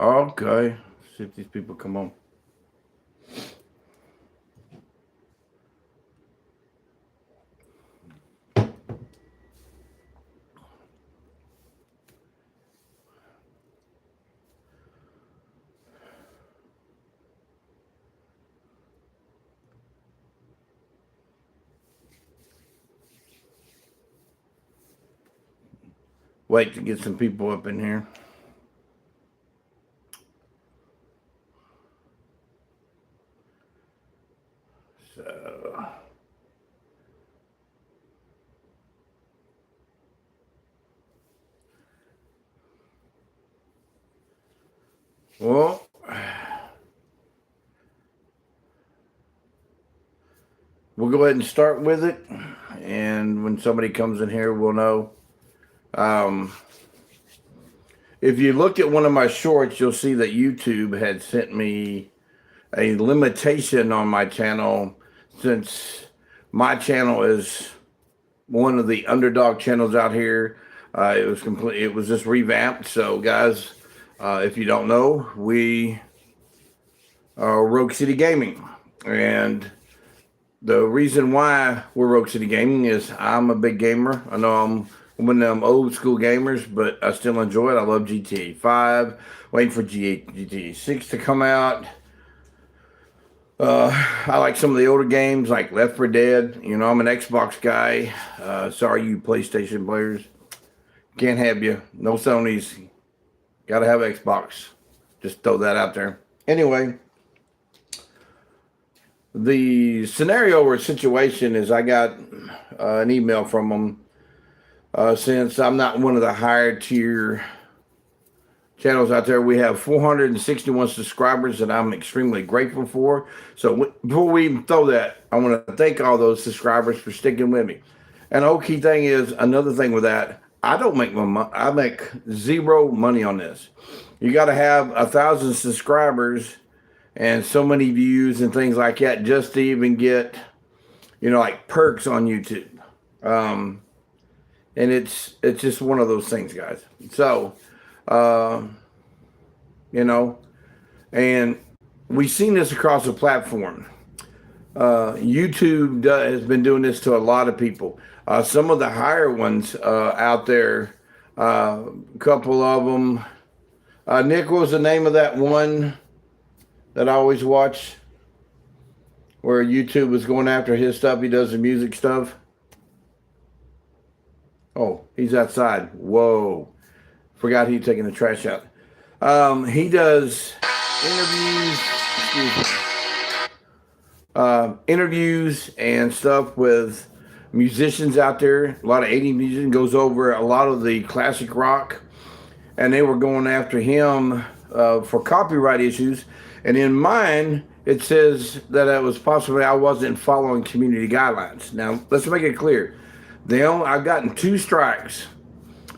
Okay. See if these people come on. Wait to get some people up in here. So, well, we'll go ahead and start with it. And when somebody comes in here, we'll know. Um, if you look at one of my shorts, you'll see that YouTube had sent me a limitation on my channel, since my channel is one of the underdog channels out here. It was just revamped. So guys, if you don't know, we are Rogue City Gaming, and the reason why we're Rogue City Gaming is I'm a big gamer. I know I'm one of them old school gamers, but I still enjoy it. I love GTA 5, waiting for GTA 6 to come out. I like some of the older games like Left 4 Dead. You know, I'm an Xbox guy. Sorry, you PlayStation players. Can't have you. No Sony's. Gotta have Xbox. Just throw that out there. Anyway, the scenario or situation is I got an email from them. Since I'm not one of the higher tier channels out there, we have 461 subscribers that I'm extremely grateful for. So before we even throw that, I want to thank all those subscribers for sticking with me. And the whole key thing is, another thing with that, I don't make I make zero money on this. You got to have 1,000 subscribers and so many views and things like that just to even get, like perks on YouTube. And it's just one of those things, guys. So, and we've seen this across the platform. YouTube has been doing this to a lot of people. Some of the higher ones out there, a couple of them. Nick, what was the name of that one that I always watch where YouTube was going after his stuff? He does the music stuff. Oh, he's outside. Whoa. Forgot he's taking the trash out. He does interviews and stuff with musicians out there. A lot of 80 musicians, goes over a lot of the classic rock, and they were going after him for copyright issues. And in mine, it says that it was possibly I wasn't following community guidelines. Now, let's make it clear. I've gotten 2 strikes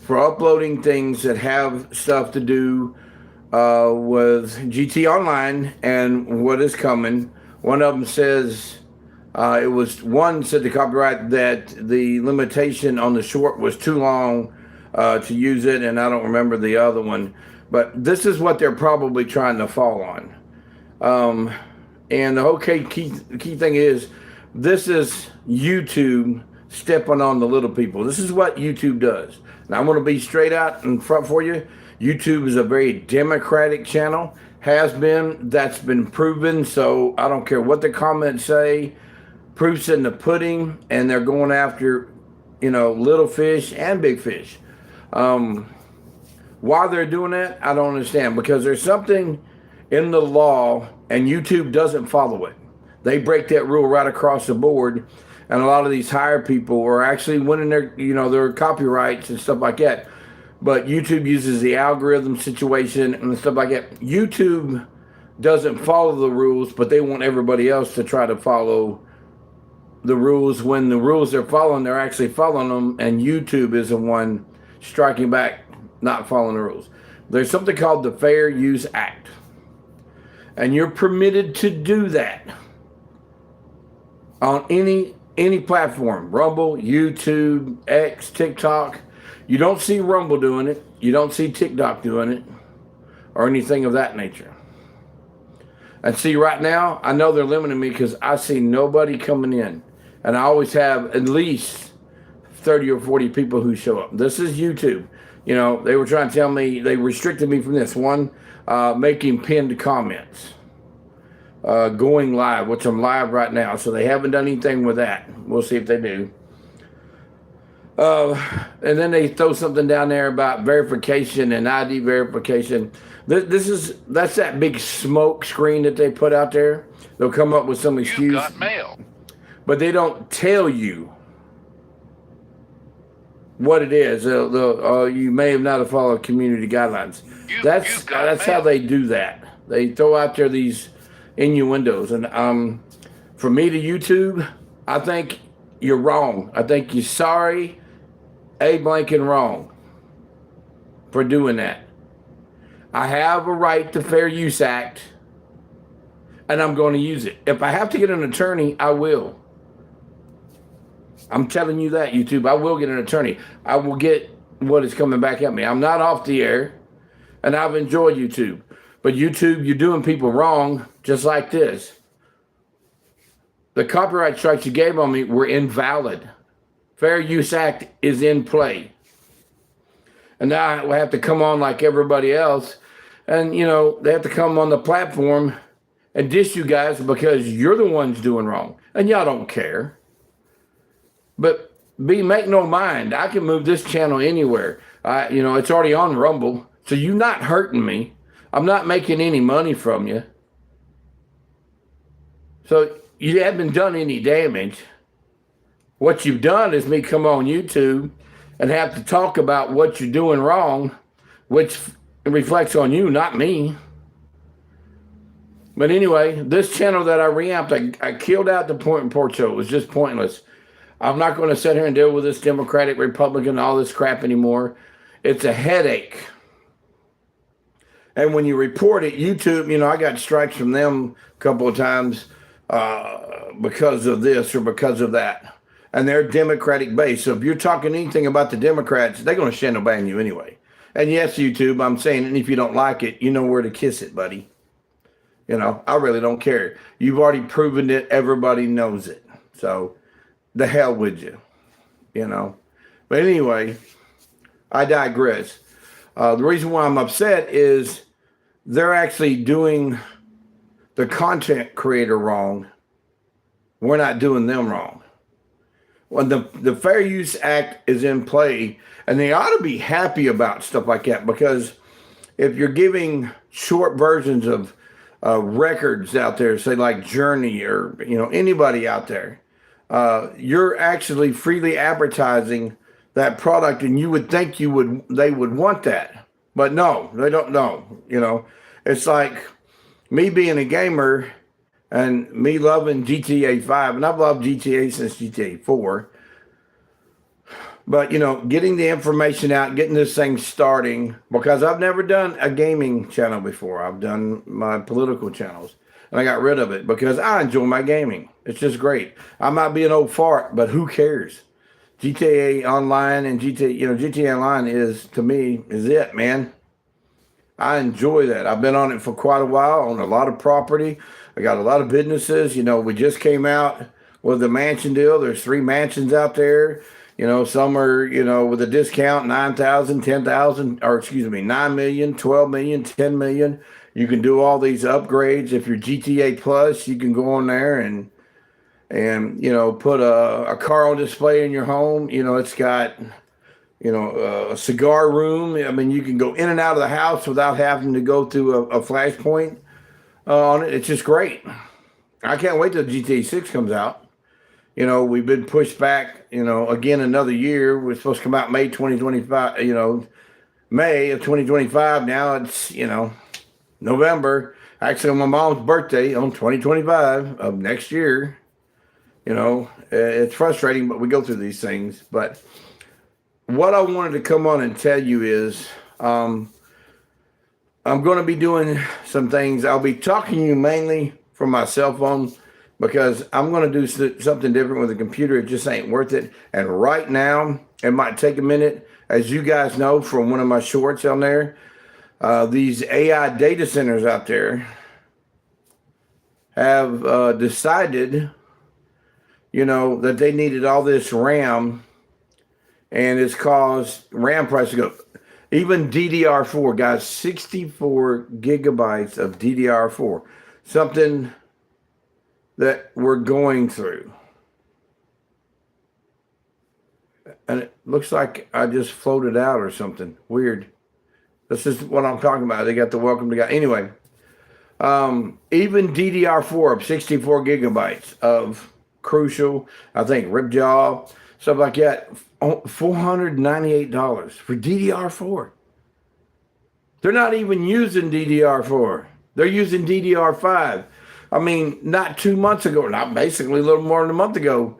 for uploading things that have stuff to do with GT Online and what is coming. One of them says one said the copyright that the limitation on the short was too long to use it, and I don't remember the other one. But this is what they're probably trying to fall on. And the whole key thing is, this is YouTube stepping on the little people. This is what YouTube does. Now, I'm going to be straight out in front for you. YouTube is a very democratic channel. Has been. That's been proven. So I don't care what the comments say. Proof's in the pudding. And they're going after, little fish and big fish. Why they're doing that, I don't understand. Because there's something in the law and YouTube doesn't follow it. They break that rule right across the board. And a lot of these higher people are actually winning their copyrights and stuff like that. But YouTube uses the algorithm situation and stuff like that. YouTube doesn't follow the rules, but they want everybody else to try to follow the rules. When the rules they're following, they're actually following them, and YouTube is the one striking back, not following the rules. There's something called the Fair Use Act, and you're permitted to do that on any platform. Rumble, YouTube, X, TikTok. You don't see Rumble doing it. You don't see TikTok doing it. or anything of that nature. And see, right now, I know they're limiting me because I see nobody coming in. And I always have at least 30 or 40 people who show up. This is YouTube. You know, they were trying to tell me, they restricted me from this. One, making pinned comments. Going live, which I'm live right now. So they haven't done anything with that. We'll see if they do. And then they throw something down there about verification and ID verification. That's that big smoke screen that they put out there. They'll come up with some excuse. You got mail. But they don't tell you what it is. You may have not followed community guidelines. That's how they do that. They throw out there these innuendos. And for me to YouTube, I think you're wrong. I think you're sorry, blank and wrong for doing that. I have a right to Fair Use Act, and I'm going to use it. If I have to get an attorney, I will. I'm telling you that, YouTube. I will get an attorney. I will get what is coming back at me. I'm not off the air, and I've enjoyed YouTube. But YouTube, you're doing people wrong, just like this. The copyright strikes you gave on me were invalid. Fair Use Act is in play. And now I have to come on like everybody else. And, you know, they have to come on the platform and diss you guys because you're the ones doing wrong. And y'all don't care. But make no mind, I can move this channel anywhere. It's already on Rumble. So you're not hurting me. I'm not making any money from you. So you haven't done any damage. What you've done is me come on YouTube and have to talk about what you're doing wrong, which reflects on you, not me. But anyway, this channel that I reamped, I killed out the Point and Port show. It was just pointless. I'm not going to sit here and deal with this Democratic, Republican, all this crap anymore. It's a headache. And when you report it, YouTube, I got strikes from them a couple of times because of this or because of that. And they're Democratic based. So if you're talking anything about the Democrats, they're going to shadow ban you anyway. And yes, YouTube, I'm saying, and if you don't like it, you know where to kiss it, buddy. I really don't care. You've already proven it. Everybody knows it. So the hell with you, But anyway, I digress. The reason why I'm upset is they're actually doing the content creator wrong. We're not doing them wrong. When the Fair Use Act is in play, and they ought to be happy about stuff like that, because if you're giving short versions of records out there, say like Journey or anybody out there, you're actually freely advertising that product, and you would think they would want that, but no, they don't know. It's like me being a gamer and me loving GTA 5, and I've loved GTA since GTA 4. But, getting the information out, getting this thing starting, because I've never done a gaming channel before. I've done my political channels, and I got rid of it because I enjoy my gaming. It's just great. I might be an old fart, but who cares? GTA Online and GTA Online to me, is it, man. I enjoy that. I've been on it for quite a while, on a lot of property. I got a lot of businesses. We just came out with the mansion deal. There's 3 mansions out there. Some are, with a discount, 9,000, 10,000, or excuse me, 9 million, 12 million, 10 million. You can do all these upgrades. If you're GTA Plus, you can go on there and put a car on display in your home. It's got, a cigar room. I mean, you can go in and out of the house without having to go through a flashpoint on it. It's just great. I can't wait till GTA 6 comes out. We've been pushed back, again, another year. We're supposed to come out May 2025, May of 2025. Now it's, November. Actually, on my mom's birthday on 2025 of next year. It's frustrating, but we go through these things. But what I wanted to come on and tell you is I'm going to be doing some things. I'll be talking to you mainly from my cell phone because I'm going to do something different with the computer. It just ain't worth it. And right now, it might take a minute. As you guys know from one of my shorts on there, These AI data centers out there have decided, that they needed all this RAM, and it's caused RAM price to go. Even DDR4, guys, 64 gigabytes of DDR4, something that we're going through. And it looks like I just floated out or something weird. This is what I'm talking about. They got the welcome to God. Anyway, even DDR4 of 64 gigabytes of Crucial, I think Ripjaw, stuff like that, $498 for DDR4. They're not even using DDR4. They're using DDR5. I mean, not 2 months ago, not basically a little more than a month ago,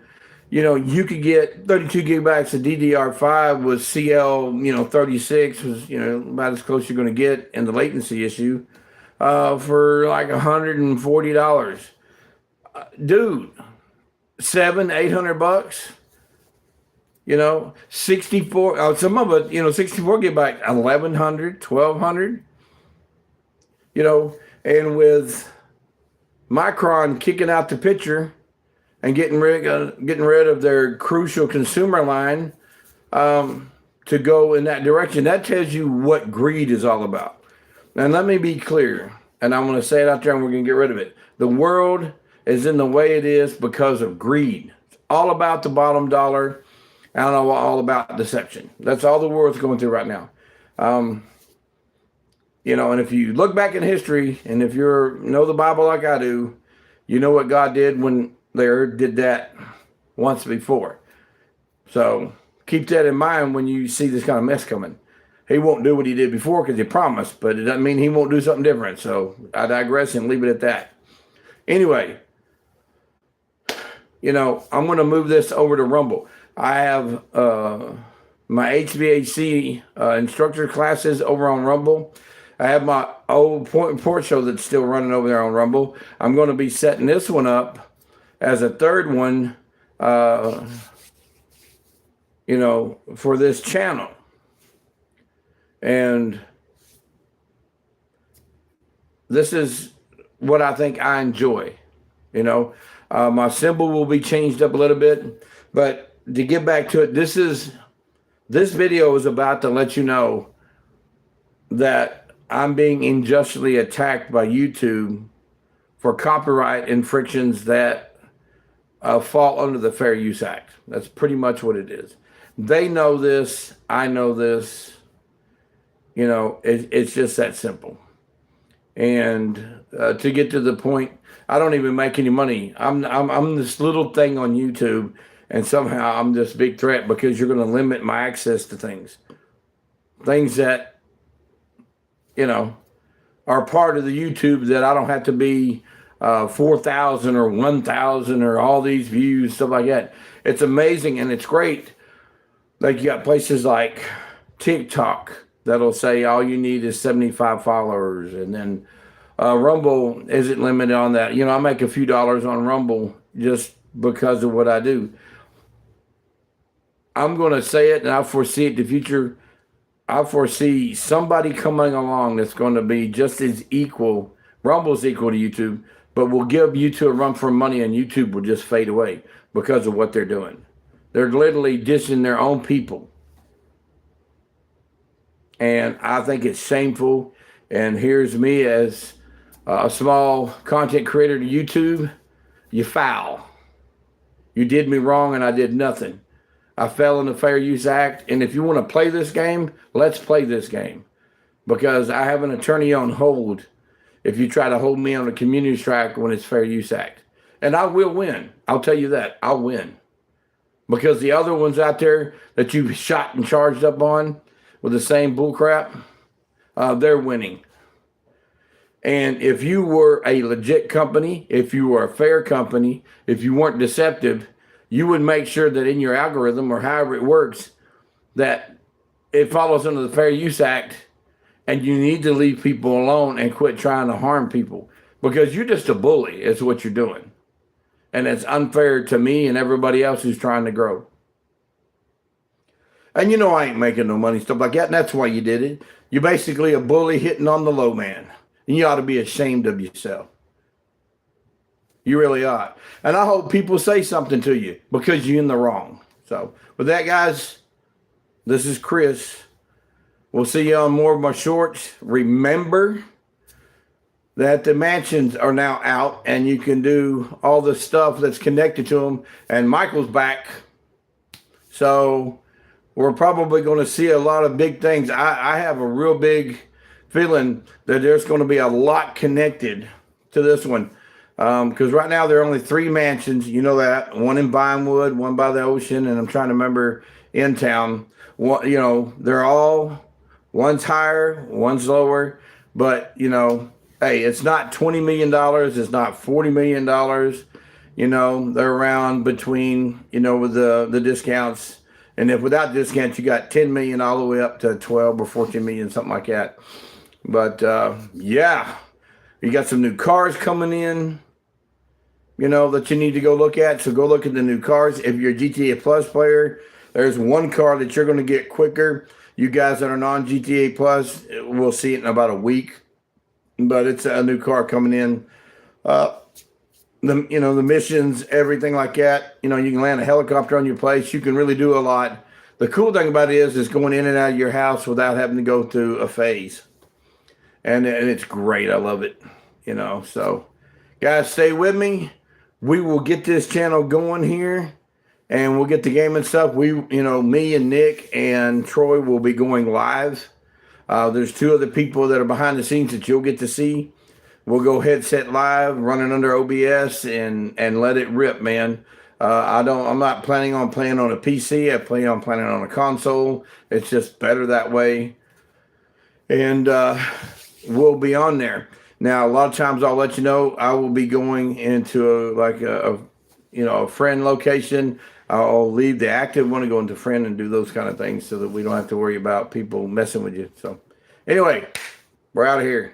you could get 32 gigabytes of DDR5 with CL, 36 was, about as close you're going to get in the latency issue for like $140. Dude, $700-800. 64, some of it, 64 gigabyte, 1,100, 1,200. And with Micron kicking out the picture and getting rid of their Crucial consumer line to go in that direction, that tells you what greed is all about. And let me be clear, and I'm going to say it out there and we're going to get rid of it. The world is in the way it is because of greed. It's all about the bottom dollar. I don't know all about deception. That's all the world's going through right now. And if you look back in history, and if you know the Bible like I do, you know what God did when they did that once before. So keep that in mind when you see this kind of mess coming. He won't do what he did before because he promised, but it doesn't mean he won't do something different. So I digress and leave it at that. Anyway, I'm going to move this over to Rumble. I have my HVAC instructor classes over on Rumble. I have my old Point and Port show that's still running over there on Rumble. I'm going to be setting this one up as a third one, for this channel. And this is what I think I enjoy. My symbol will be changed up a little bit, but to get back to it, this video is about to let you know that I'm being unjustly attacked by YouTube for copyright infractions that fall under the Fair Use Act. That's pretty much what it is. They know this. I know this. It's just that simple. And to get to the point, I don't even make any money. I'm this little thing on YouTube, and somehow I'm this big threat because you're going to limit my access to things that, are part of the YouTube that I don't have to be 4,000 or 1,000 or all these views, stuff like that. It's amazing and it's great. Like you got places like TikTok that'll say all you need is 75 followers, and then Rumble isn't limited on that. I make a few dollars on Rumble just because of what I do. I'm going to say it, and I foresee it in the future. I foresee somebody coming along that's going to be just as equal. Rumble's equal to YouTube, but will give YouTube a run for money, and YouTube will just fade away because of what they're doing. They're literally dissing their own people. And I think it's shameful. And here's me as a small content creator to YouTube. You foul. You did me wrong and I did nothing. I fell in the Fair Use Act. And if you want to play this game, let's play this game. Because I have an attorney on hold if you try to hold me on the community track when it's Fair Use Act. And I will win. I'll tell you that. I'll win. Because the other ones out there that you've shot and charged up on with the same bullcrap, they're winning. And if you were a legit company, if you were a fair company, if you weren't deceptive, you would make sure that in your algorithm or however it works, that it follows under the Fair Use Act, and you need to leave people alone and quit trying to harm people because you're just a bully is what you're doing. And it's unfair to me and everybody else who's trying to grow. And you know I ain't making no money, stuff like that, and that's why you did it. You're basically a bully hitting on the low man. And you ought to be ashamed of yourself. You really ought. And I hope people say something to you because you're in the wrong. So with that, guys, this is Chris. We'll see you on more of my shorts. Remember that the mansions are now out and you can do all the stuff that's connected to them. And Michael's back. So we're probably going to see a lot of big things. I have a real big feeling that there's going to be a lot connected to this one. Because right now there are only 3 mansions. You know that. One in Vinewood, one by the ocean, and I'm trying to remember in town. One, they're all, one's higher, one's lower. But, hey, it's not $20 million. It's not $40 million. They're around between, with the discounts. And if without discounts, you got 10 million all the way up to 12 or 14 million, something like that. But yeah, you got some new cars coming in, that you need to go look at. So go look at the new cars. If you're a GTA Plus player, there's one car that you're going to get quicker. You guys that are non-GTA Plus, we'll see it in about a week. But it's a new car coming in. The missions, everything like that. You can land a helicopter on your place. You can really do a lot. The cool thing about it is going in and out of your house without having to go through a phase. And it's great. I love it. So guys, stay with me. We will get this channel going here and we'll get the gaming stuff. Me and Nick and Troy will be going live. There's 2 other people that are behind the scenes that you'll get to see. We'll go headset live, running under OBS, and let it rip, man. I'm not planning on playing on a PC. I plan on playing on a console. It's just better that way. And we'll be on there. Now, a lot of times I'll let you know I will be going into a friend location. I'll leave the active one and go into friend and do those kind of things so that we don't have to worry about people messing with you. So anyway, we're out of here.